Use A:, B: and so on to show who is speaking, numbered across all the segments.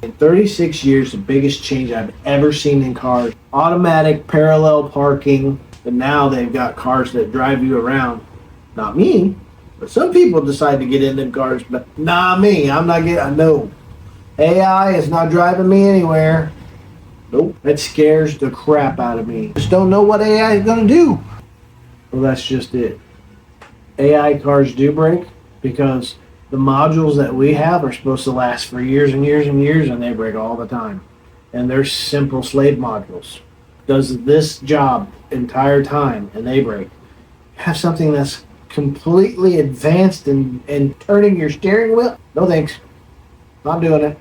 A: In 36 years, the biggest change I've ever seen in cars. Automatic parallel parking, and now they've got cars that drive you around. Not me, but some people decide to get in them cars, but not me. I'm not getting, no. AI is not driving me anywhere. Nope, that scares the crap out of me. Just don't know what AI is going to do. Well, that's just it. AI cars do break because the modules that we have are supposed to last for years and years and years, and they break all the time. And they're simple slave modules. Does this job entire time, and they break. Have something that's completely advanced and turning your steering wheel? No thanks. Not doing it.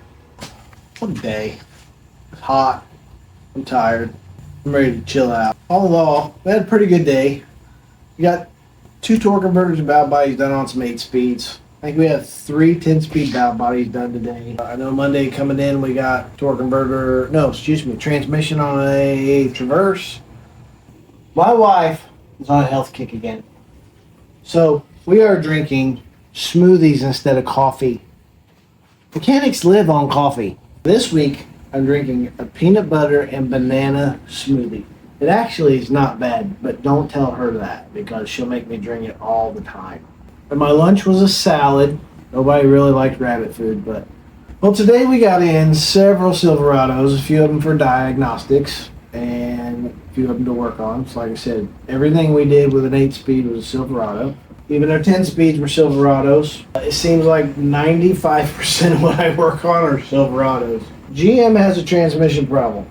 A: What a day. It's hot. I'm tired. I'm ready to chill out. All in all, we had a pretty good day. We got 2 torque converters and valve bodies done on some 8 speeds. I think we have 3 10-speed valve bodies done today. I know Monday coming in we got transmission on a Traverse. My wife is on a health kick again. So we are drinking smoothies instead of coffee. Mechanics live on coffee. This week I'm drinking a peanut butter and banana smoothie. It actually is not bad, but don't tell her that because she'll make me drink it all the time. And my lunch was a salad. Nobody really liked rabbit food, but... Well, today we got in several Silverados, a few of them for diagnostics, and a few of them to work on. So like I said, everything we did with an 8-speed was a Silverado. Even our 10-speeds were Silverados. It seems like 95% of what I work on are Silverados. GM has a transmission problem.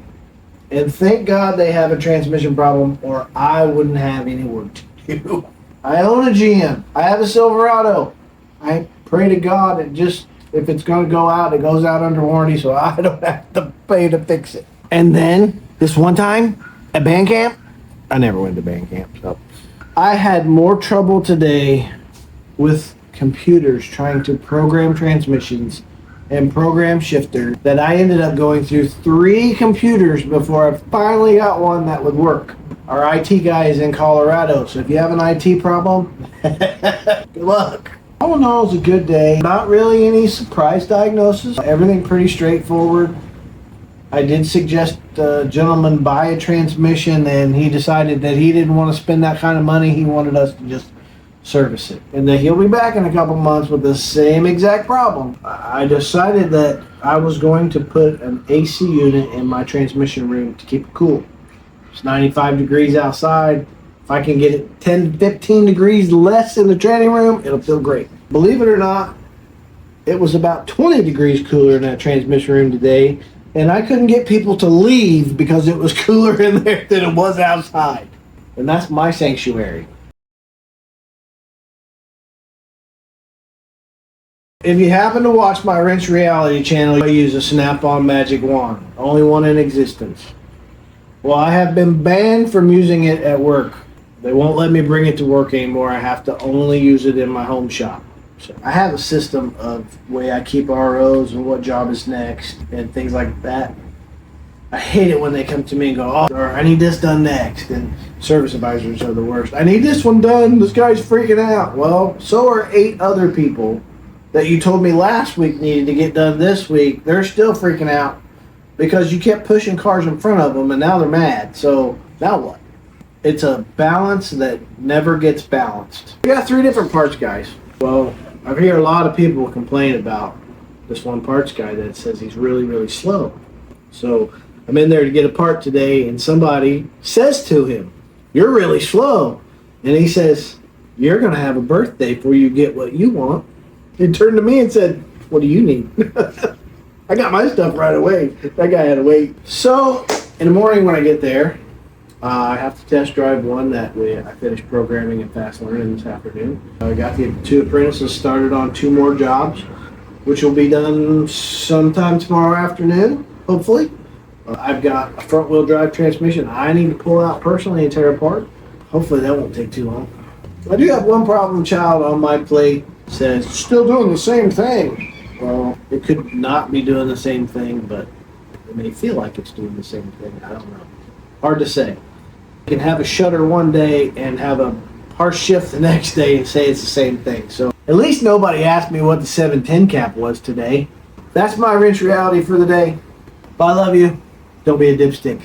A: And thank God they have a transmission problem or I wouldn't have any work to do. I own a GM. I have a Silverado. I pray to God if it's going to go out, it goes out under warranty so I don't have to pay to fix it. And then, this one time at band camp, I never went to band camp, so I had more trouble today with computers trying to program transmissions and program shifters that I ended up going through 3 computers before I finally got one that would work. Our IT guy is in Colorado, so if you have an IT problem, good luck. All in all, it was a good day. Not really any surprise diagnosis. Everything pretty straightforward. I did suggest a gentleman buy a transmission, and he decided that he didn't want to spend that kind of money. He wanted us to just service it. And that he'll be back in a couple months with the same exact problem. I decided that I was going to put an AC unit in my transmission room to keep it cool. It's 95 degrees outside. If I can get it 10 to 15 degrees less in the training room, it'll feel great. Believe it or not, it was about 20 degrees cooler in that transmission room today, and I couldn't get people to leave because it was cooler in there than it was outside. And that's my sanctuary. If you happen to watch my Wrench Reality channel, I use a Snap-on magic wand. Only one in existence. Well, I have been banned from using it at work. They won't let me bring it to work anymore. I have to only use it in my home shop. So I have a system of way I keep ROs and what job is next and things like that. I hate it when they come to me and go, oh, or I need this done next. And service advisors are the worst. I need this one done. This guy's freaking out. Well, so are 8 other people that you told me last week needed to get done this week. They're still freaking out because you kept pushing cars in front of them and now they're mad. So now what? It's a balance that never gets balanced. We got 3 different parts guys. Well, I hear a lot of people complain about this one parts guy that says he's really, really slow. So I'm in there to get a part today and somebody says to him, "You're really slow." And he says, "You're going to have a birthday before you get what you want." He turned to me and said, "What do you need?" I got my stuff right away. That guy had to wait. So in the morning when I get there, I have to test drive one that I finished programming and fast learning this afternoon. I got the 2 apprentices started on 2 more jobs, which will be done sometime tomorrow afternoon, hopefully. I've got a front wheel drive transmission I need to pull out personally and tear apart. Hopefully that won't take too long. I do have one problem child on my plate. It says, "Still doing the same thing." Well, it could not be doing the same thing, but it may feel like it's doing the same thing. I don't know. Hard to say. You can have a shutter one day and have a harsh shift the next day and say it's the same thing. So at least nobody asked me what the 710 cap was today. That's my wrench reality for the day. But I love you. Don't be a dipstick.